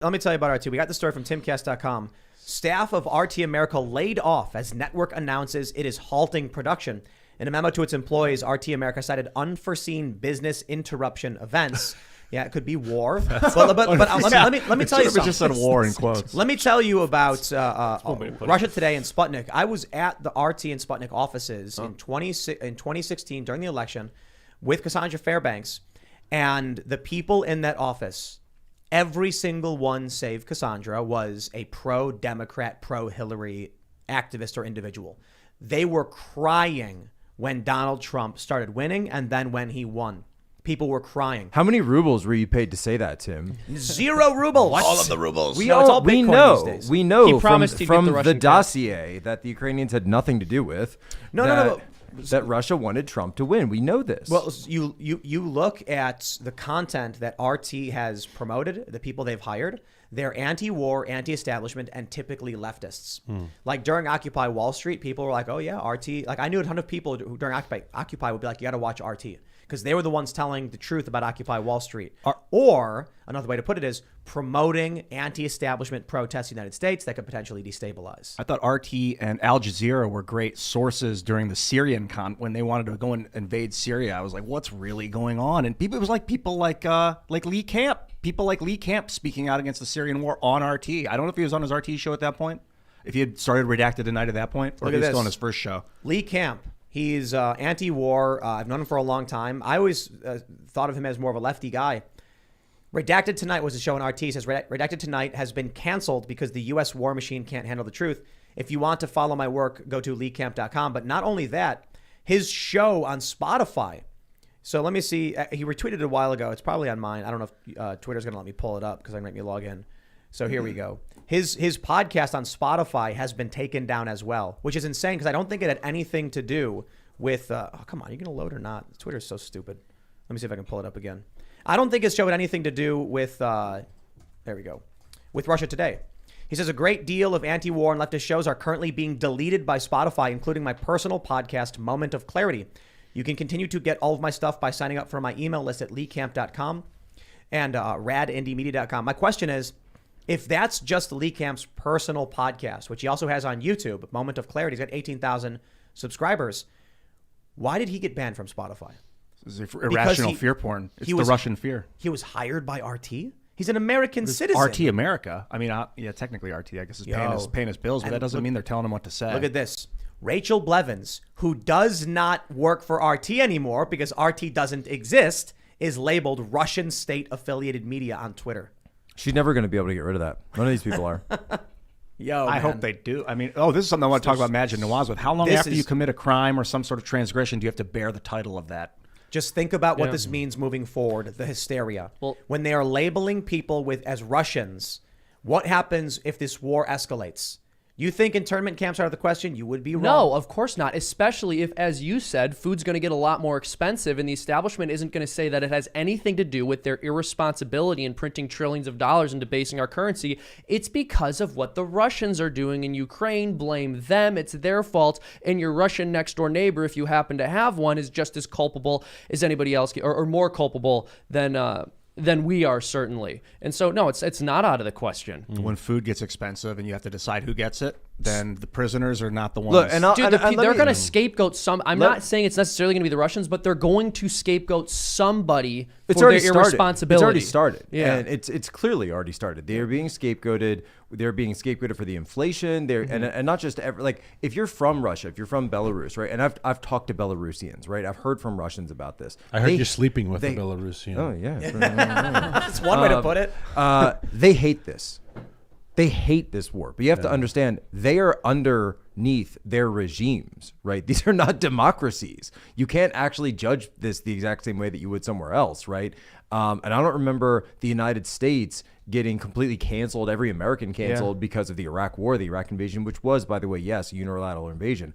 Let me tell you about RT. We got the story from timcast.com. Staff of RT America laid off as network announces it is halting production. In a memo to its employees, RT America cited unforeseen business interruption events. Yeah, it could be war. But let me tell you something. Just said war in quotes. Let me tell you about Russia Today and Sputnik. I was at the RT and Sputnik offices in 2016 during the election with Cassandra Fairbanks, and the people in that office, every single one save Cassandra, was a pro-Democrat, pro-Hillary activist or individual. They were crying when Donald Trump started winning and then when he won. People were crying. How many rubles were you paid to say that, Tim? 0 rubles. All of the rubles. We No, it's all Bitcoin know. these days. We know He promised he'd from get the the Russian dossier that the Ukrainians had nothing to do with. No. That Russia wanted Trump to win. We know this. Well, you look at the content that RT has promoted, the people they've hired. They're anti-war, anti-establishment, and typically leftists. Like during Occupy Wall Street, people were like, "Oh yeah, RT." Like I knew a ton of people who during Occupy would be like, "You got to watch RT," because they were the ones telling the truth about Occupy Wall Street. Or another way to put it is promoting anti-establishment protests in the United States that could potentially destabilize. I thought RT and Al Jazeera were great sources during the Syrian when they wanted to go and invade Syria. I was like, what's really going on? And it was like people like Lee Camp. People like Lee Camp speaking out against the Syrian war on RT. I don't know if he was on his RT show at that point, if he had started Redacted Tonight at that point, or if he was still on his first show. Lee Camp. He's anti-war. I've known him for a long time. I always thought of him as more of a lefty guy. Redacted Tonight was a show on RT. It says Redacted Tonight has been canceled because the U.S. war machine can't handle the truth. If you want to follow my work, go to leecamp.com. But not only that, his show on Spotify. So let me see. He retweeted it a while ago. It's probably on mine. I don't know if Twitter's going to let me pull it up because I'm going to make me log in. So here we go. His podcast on Spotify has been taken down as well, which is insane because I don't think it had anything to do with oh, come on. Are you going to load or not? Twitter's so stupid. Let me see if I can pull it up again. I don't think his show had anything to do with, there we go, with Russia Today. He says a great deal of anti-war and leftist shows are currently being deleted by Spotify, including my personal podcast, Moment of Clarity. You can continue to get all of my stuff by signing up for my email list at leecamp.com and radindiemedia.com. My question is, if that's just Lee Camp's personal podcast, which he also has on YouTube, Moment of Clarity, he's got 18,000 subscribers, why did he get banned from Spotify? This is irrational fear porn. It's the Russian fear. He was hired by RT? He's an American citizen. RT America. I mean, yeah, technically RT, I guess, is paying his bills, but that doesn't mean they're telling him what to say. Look at this. Rachel Blevins, who does not work for RT anymore because RT doesn't exist, is labeled Russian state-affiliated media on Twitter. She's never going to be able to get rid of that. None of these people are. I hope they do. I mean, this is something I want to talk about Maajid Nawaz with. How long after you commit a crime or some sort of transgression do you have to bear the title of that? Just think about what this means moving forward, the hysteria. Well, when they are labeling people as Russians, what happens if this war escalates? You think internment camps are out of the question? You would be wrong. No, of course not. Especially if, as you said, food's going to get a lot more expensive and the establishment isn't going to say that it has anything to do with their irresponsibility in printing trillions of dollars and debasing our currency. It's because of what the Russians are doing in Ukraine. Blame them. It's their fault. And your Russian next door neighbor, if you happen to have one, is just as culpable as anybody else, or more culpable than we are, certainly. And so, no, it's not out of the question. When food gets expensive and you have to decide who gets it, then the prisoners are not the ones. Look, they're going to scapegoat some. I'm not saying it's necessarily going to be the Russians, but they're going to scapegoat somebody for their irresponsibility. It's already started. Yeah. And it's clearly already started. They are being scapegoated. They're being scapegoated for the inflation. And not just like if you're from Russia, if you're from Belarus, right? And I've talked to Belarusians, right? I've heard from Russians about this. I heard you're sleeping with a Belarusian. Oh yeah, that's one way to put it. They hate this. They hate this war, but you have to understand they are underneath their regimes, right? These are not democracies. You can't actually judge this the exact same way that you would somewhere else, right? And I don't remember the United States getting completely canceled, every American canceled because of the Iraq war, the Iraq invasion, which was, by the way, yes, a unilateral invasion.